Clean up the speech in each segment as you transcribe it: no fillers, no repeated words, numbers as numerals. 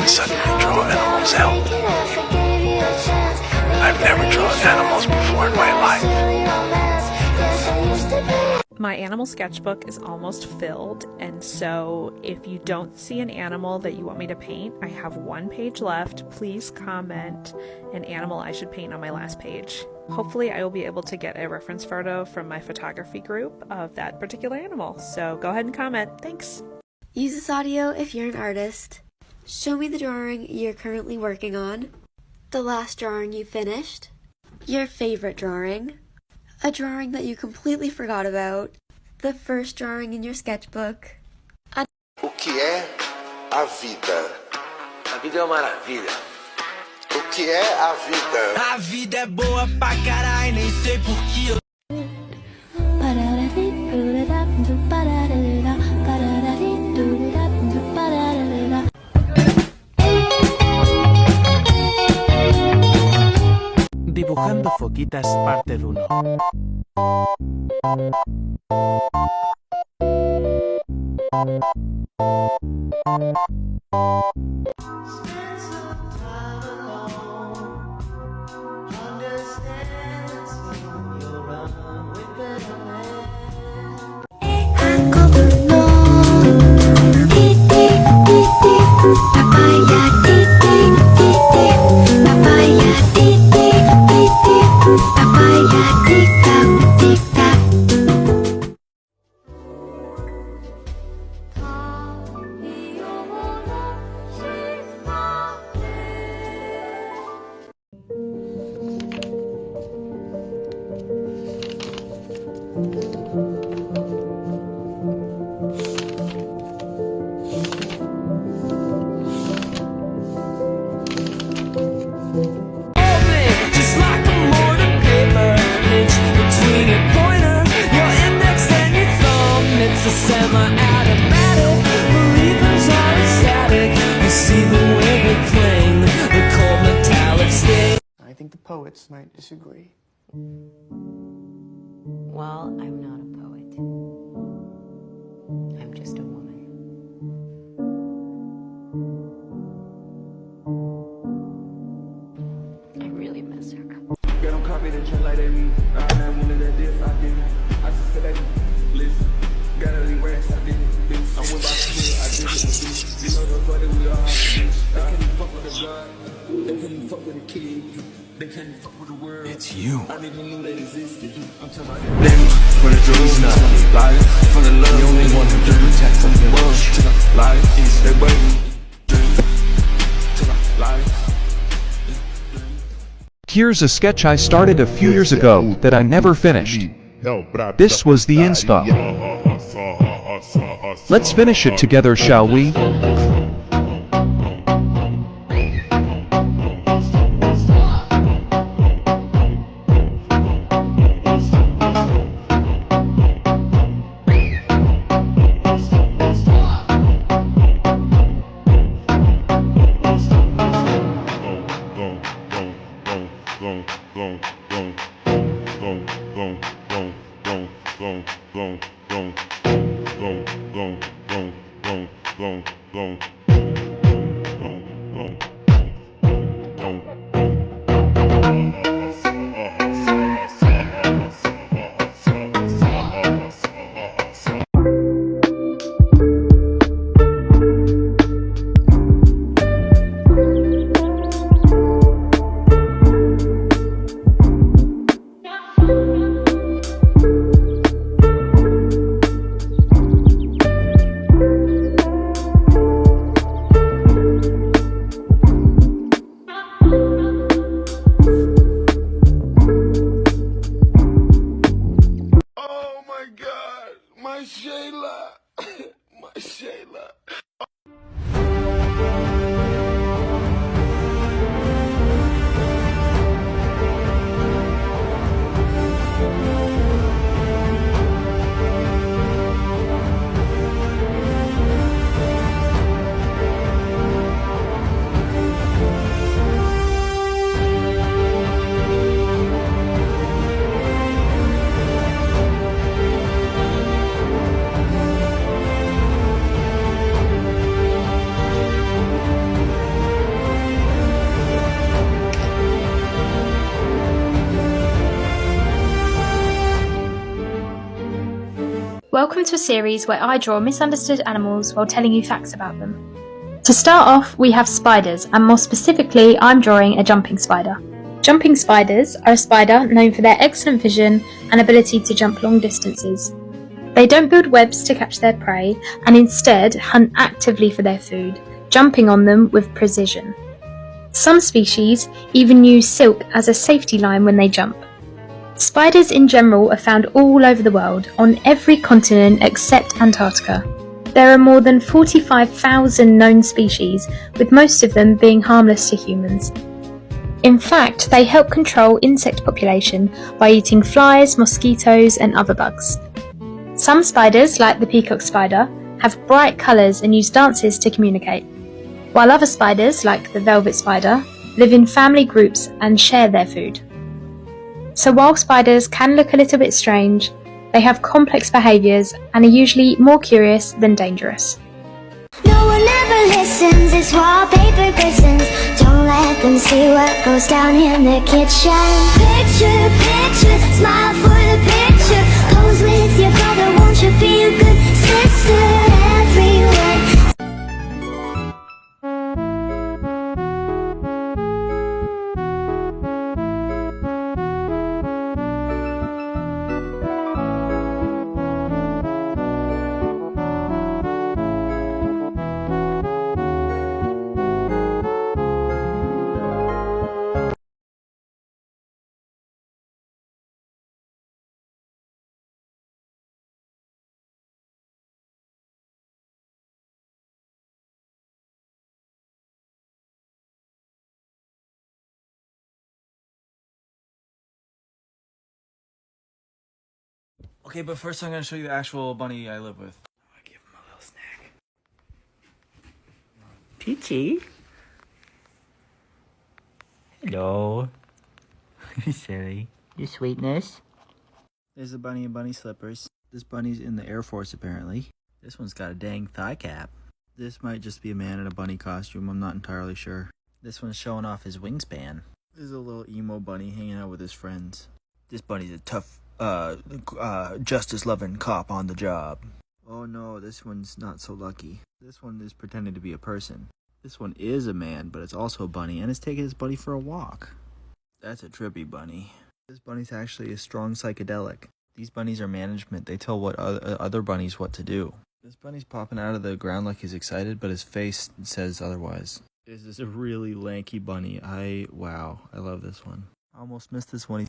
suddenly draw animals help. I've never drawn animals before in my life. My animal sketchbook is almost filled, and so if you don't see an animal that you want me to paint, I have one page left. Please comment an animal I should paint on my last page. Hopefully I will be able to get a reference photo from my photography group of that particular animal. So go ahead and comment. Thanks. Use this audio if you're an artist. Show me the drawing you're currently working on, the last drawing you finished, your favorite drawing, a drawing that you completely forgot about, the first drawing in your sketchbook. O que é a vida? A vida é uma maravilha. O que é a vida? A vida é boa pra caralho, nem sei porquê. Dibujando foquitas parte 1. Semi-automatic believers are ecstatic. You see the way they cling, the cold metallic sting. I think the poets might disagree. Well, I'm not a poet. I'm just a woman. I really miss her. Get them copy the trend like they me. I one of that diff, I did it. I just said that, listen. Gotta leave rest, I did it, bitch. I went by school, I did it, bitch. You know the fuck that we all bitch. They can't even fuck with the God. They can't even fuck with the kid. They can't even fuck with the world. It's you. I didn't know they existed. I'm talking about Them for the drugs, not life. For the love, the only one who can protect the world. Life is the way. Life. Here's a sketch I started a few years ago that I never finished. This was the inspo. Let's finish it together, shall we? Welcome to a series where I draw misunderstood animals while telling you facts about them. To start off, we have spiders, and more specifically, I'm drawing a jumping spider. Jumping spiders are a spider known for their excellent vision and ability to jump long distances. They don't build webs to catch their prey, and instead hunt actively for their food, jumping on them with precision. Some species even use silk as a safety line when they jump. Spiders in general are found all over the world, on every continent except Antarctica. There are more than 45,000 known species, with most of them being harmless to humans. In fact, they help control insect population by eating flies, mosquitoes, and other bugs. Some spiders, like the peacock spider, have bright colours and use dances to communicate, while other spiders, like the velvet spider, live in family groups and share their food. So while spiders can look a little bit strange, they have complex behaviours and are usually more curious than dangerous. No one ever listens, it's wallpaper glistens. Don't let them see what goes down in the kitchen. Picture, picture, smile for the picture. Pose with your brother, won't you be a good sister everywhere? Okay, but first I'm gonna show you the actual bunny I live with. I give him a little snack. Peachy. Hello. You silly. You sweetness. There's a bunny in bunny slippers. This bunny's in the Air Force apparently. This one's got a dang thigh cap. This might just be a man in a bunny costume, I'm not entirely sure. This one's showing off his wingspan. This is a little emo bunny hanging out with his friends. This bunny's a tough justice-loving cop on the job. Oh no, this one's not so lucky. This one is pretending to be a person. This one is a man, but it's also a bunny, and it's taking his buddy for a walk. That's a trippy bunny. This bunny's actually a strong psychedelic. These bunnies are management. They tell other bunnies what to do. This bunny's popping out of the ground like he's excited, but his face says otherwise. This is a really lanky bunny. Wow, I love this one. I almost missed this one.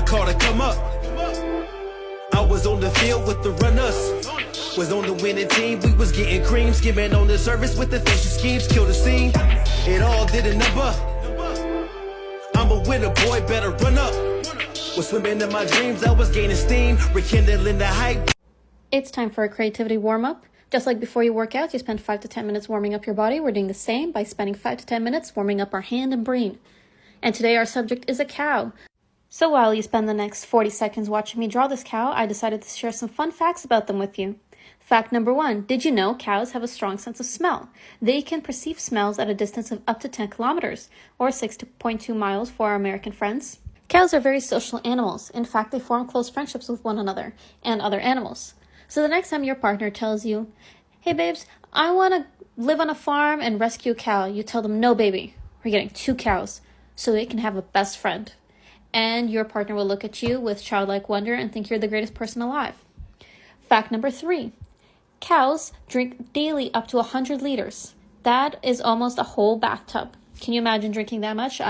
Call to come up. I was on the field with the runners. Was on the winning team. We was getting cream, skimming on the surface with the facial schemes. Kill the scene. It all did a number. I'm a winner, boy. Better run up. Was swimming in my dreams. I was gaining steam, rekindling the hype. It's time for a creativity warm-up. Just like before you work out, you spend 5 to 10 minutes warming up your body. We're doing the same by spending 5 to 10 minutes warming up our hand and brain. And today our subject is a cow. So while you spend the next 40 seconds watching me draw this cow, I decided to share some fun facts about them with you. Fact number 1. Did you know cows have a strong sense of smell? They can perceive smells at a distance of up to 10 kilometers, or 6.2 miles for our American friends. Cows are very social animals. In fact, they form close friendships with one another and other animals. So the next time your partner tells you, "Hey babes, I want to live on a farm and rescue a cow," you tell them, "No baby, we're getting 2 cows so they can have a best friend." And your partner will look at you with childlike wonder and think you're the greatest person alive. Fact number 3. Cows drink daily up to 100 liters. That is almost a whole bathtub. Can you imagine drinking that much?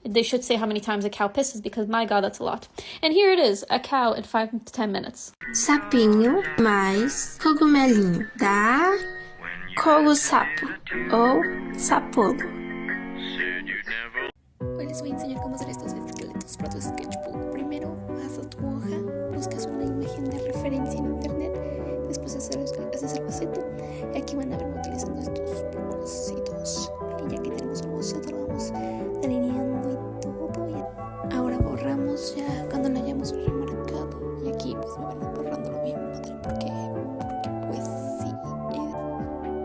They should say how many times a cow pisses, because my God, that's a lot. And here it is, a cow in 5 to 10 minutes. Sapinho mais cogumelinho dá cogo sapo ou sapolo. Hoy les voy a enseñar cómo hacer estos esqueletos para tu sketchbook. Primero vas a tu hoja, buscas una imagen de referencia en internet, después haces el boceto y aquí van a ver utilizando estos propósitos. Y ya que tenemos el boceto lo vamos alineando y todo. Y ahora borramos ya cuando lo hayamos remarcado y aquí pues me van a borrándolo bien padre porque pues sí.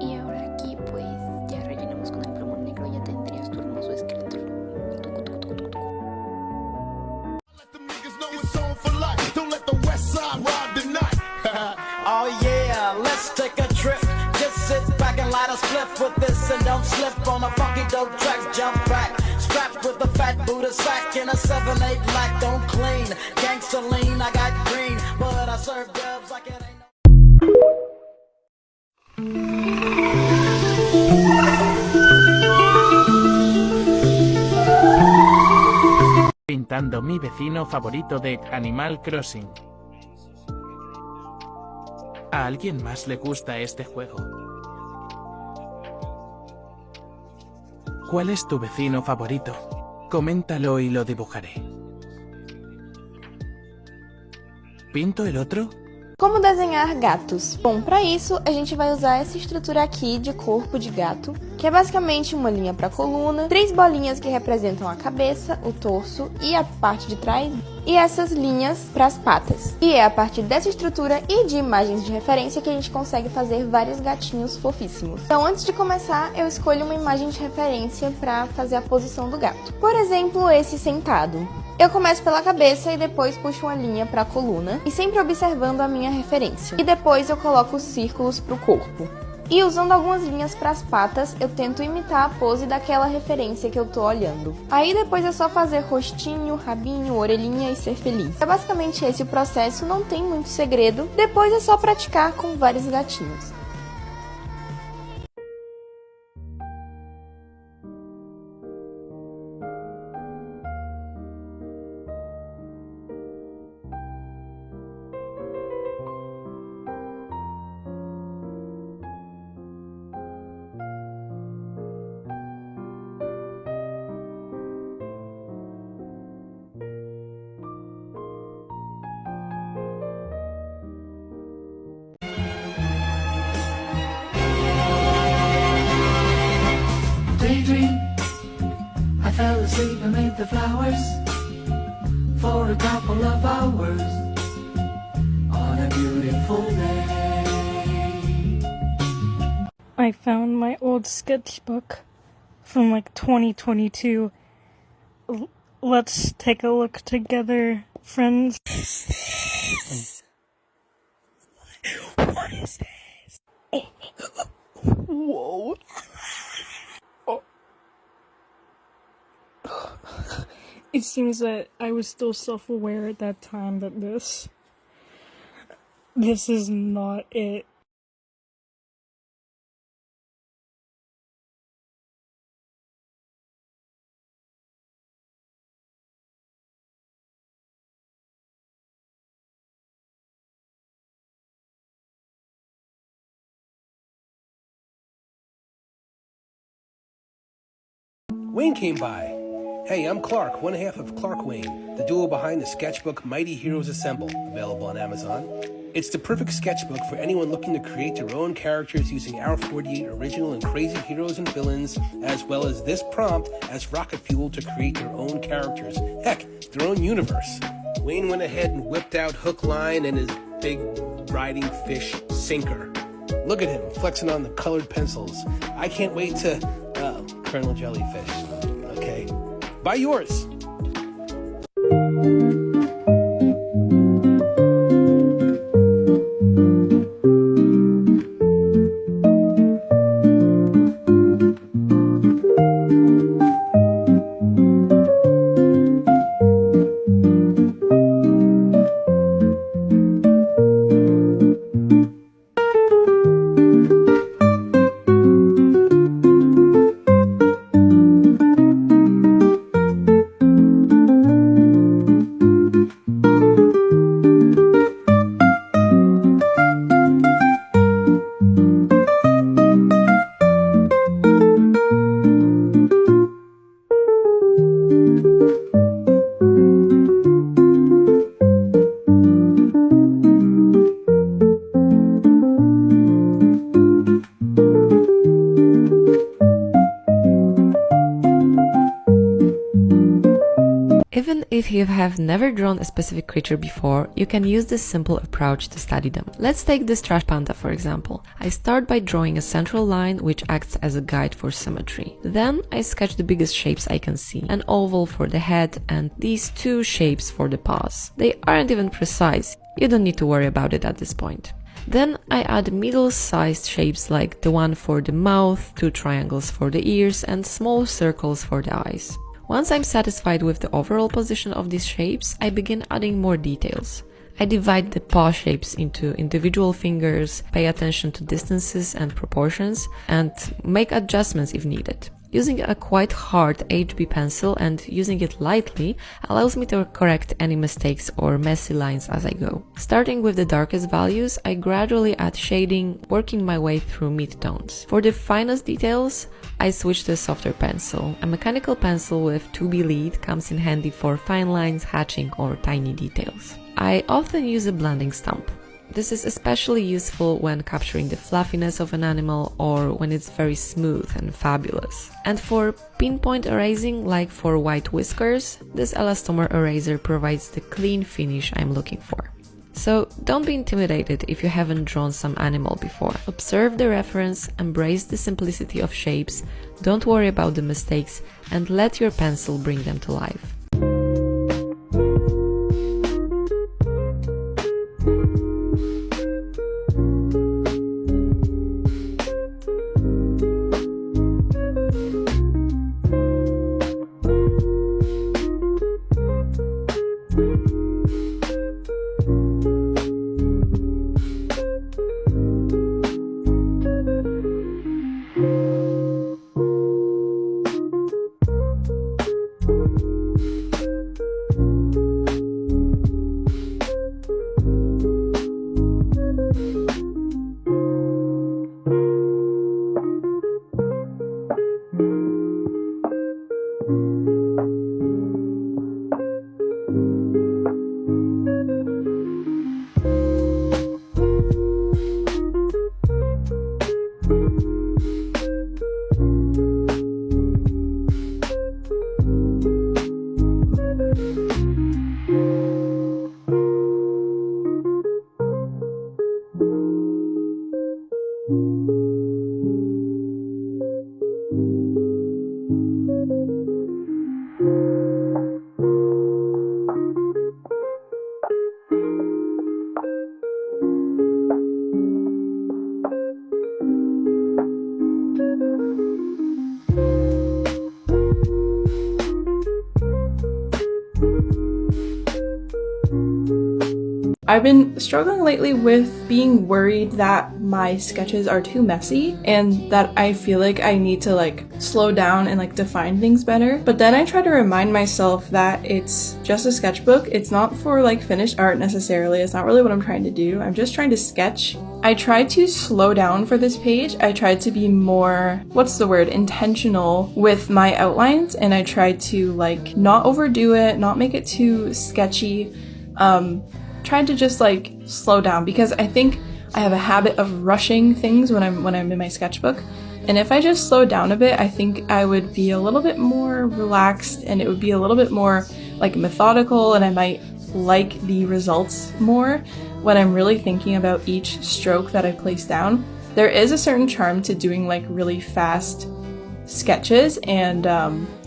Y ahora aquí pues ya rellenamos con el plumón negro, ya tendrías tu hermoso esqueleto. Oh yeah, let's take a trip. Just sit back and light a spliff with this and don't slip on a funky dope track. Jump back, strapped with a fat Buddha sack in a 7/8 black. Don't clean, gangsta lean. I got green, but I serve dubs like it ain't. Pintando mi vecino favorito de Animal Crossing. ¿A alguien más le gusta este juego? ¿Cuál es tu vecino favorito? Coméntalo y lo dibujaré. ¿Pinto el otro? Como desenhar gatos? Bom, para isso a gente vai usar essa estrutura aqui de corpo de gato, que é basicamente uma linha para a coluna, 3 bolinhas que representam a cabeça, o torso e a parte de trás, e essas linhas para as patas. E é a partir dessa estrutura e de imagens de referência que a gente consegue fazer vários gatinhos fofíssimos. Então, antes de começar, eu escolho uma imagem de referência para fazer a posição do gato. Por exemplo, esse sentado. Eu começo pela cabeça e depois puxo uma linha para a coluna, e sempre observando a minha referência. E depois eu coloco os círculos para o corpo. E usando algumas linhas para as patas, eu tento imitar a pose daquela referência que eu tô olhando. Aí depois é só fazer rostinho, rabinho, orelhinha e ser feliz. É basicamente esse o processo, não tem muito segredo. Depois é só praticar com vários gatinhos. Daydream, I fell asleep amid the flowers for a couple of hours on a beautiful day. I found my old sketchbook from like 2022. Let's take a look together, friends. What is this? Whoa. Oh. It seems that I was still self-aware at that time that this is not it. Wayne came by. Hey, I'm Clark, one half of Clark Wayne, the duo behind the sketchbook Mighty Heroes Assemble, available on Amazon. It's the perfect sketchbook for anyone looking to create their own characters using our 48 original and crazy heroes and villains, as well as this prompt as rocket fuel to create their own characters. Heck, their own universe. Wayne went ahead and whipped out Hook, Line, and his big riding fish sinker. Look at him flexing on the colored pencils. I can't wait to, Colonel Jellyfish. Okay, buy yours. Even if you have never drawn a specific creature before, you can use this simple approach to study them. Let's take this trash panda for example. I start by drawing a central line which acts as a guide for symmetry. Then I sketch the biggest shapes I can see, an oval for the head and these two shapes for the paws. They aren't even precise, you don't need to worry about it at this point. Then I add middle-sized shapes like the one for the mouth, two triangles for the ears and small circles for the eyes. Once I'm satisfied with the overall position of these shapes, I begin adding more details. I divide the paw shapes into individual fingers, pay attention to distances and proportions, and make adjustments if needed. Using a quite hard HB pencil and using it lightly allows me to correct any mistakes or messy lines as I go. Starting with the darkest values, I gradually add shading, working my way through mid-tones. For the finest details, I switch to a softer pencil. A mechanical pencil with 2B lead comes in handy for fine lines, hatching, or tiny details. I often use a blending stump. This is especially useful when capturing the fluffiness of an animal or when it's very smooth and fabulous. And for pinpoint erasing, like for white whiskers, this elastomer eraser provides the clean finish I'm looking for. So don't be intimidated if you haven't drawn some animal before. Observe the reference, embrace the simplicity of shapes, don't worry about the mistakes, and let your pencil bring them to life. I've been struggling lately with being worried that my sketches are too messy and that I feel like I need to slow down and define things better. But then I try to remind myself that it's just a sketchbook. It's not for finished art necessarily. It's not really what I'm trying to do. I'm just trying to sketch. I tried to slow down for this page. I tried to be more, intentional with my outlines, and I tried to not overdo it, not make it too sketchy. Tried to just slow down because I think I have a habit of rushing things when I'm in my sketchbook, and if I just slowed down a bit, I think I would be a little bit more relaxed and it would be a little bit more methodical, and I might like the results more. when I'm really thinking about each stroke that I place down. There is a certain charm to doing like really fast sketches and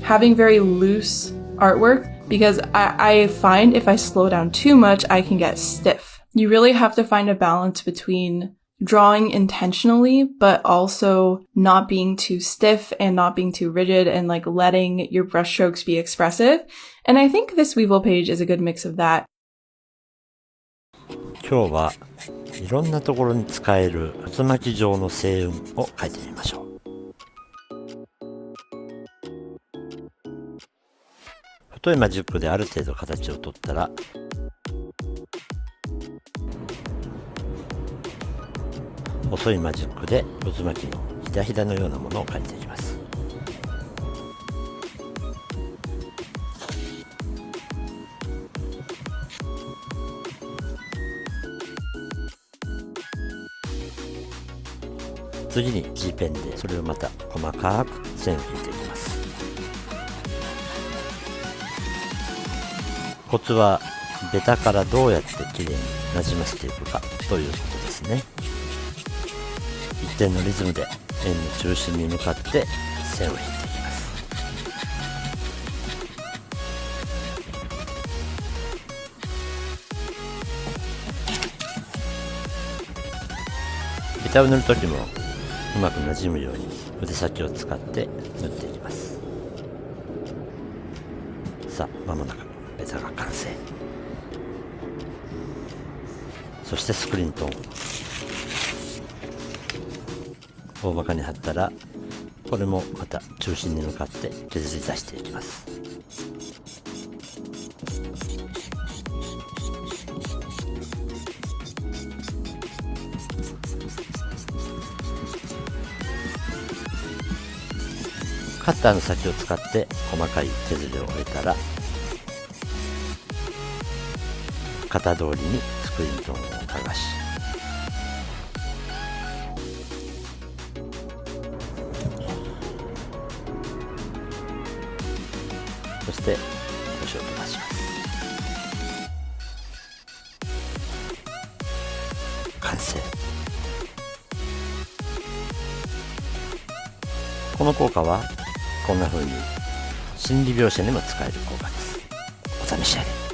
having very loose artwork, because I find if I slow down too much, I can get stiff. You really have to find a balance between drawing intentionally, but also not being too stiff and not being too rigid, and like letting your brushstrokes be expressive. And I think this Weevil page is a good mix of that. 今日はいろんなところに使える渦巻き状の星雲を描いてみましょう。太いマジックである程度形をとったら、細いマジックで渦巻きのひだひだのようなものを描いていきます。次に G ペンでそれをまた細かく線を引いていきます。コツはベタからどうやってきれいになじませていくかということですね。一定のリズムで円の中心に向かって線を引いていきます。ベタを塗るときもうまくなじむように筆先を使って塗っていきます。さあ、まもなくベタが完成。そしてスクリーントーン、大まかに貼ったら、これもまた中心に向かって削り出していきます。カッターの先を使って細かい削りを終えたら、型通りにスクリーントーンを剥がし、そして星を飛ばします。完成。この効果はこんな風に心理描写にも使える効果です。お試しあれ。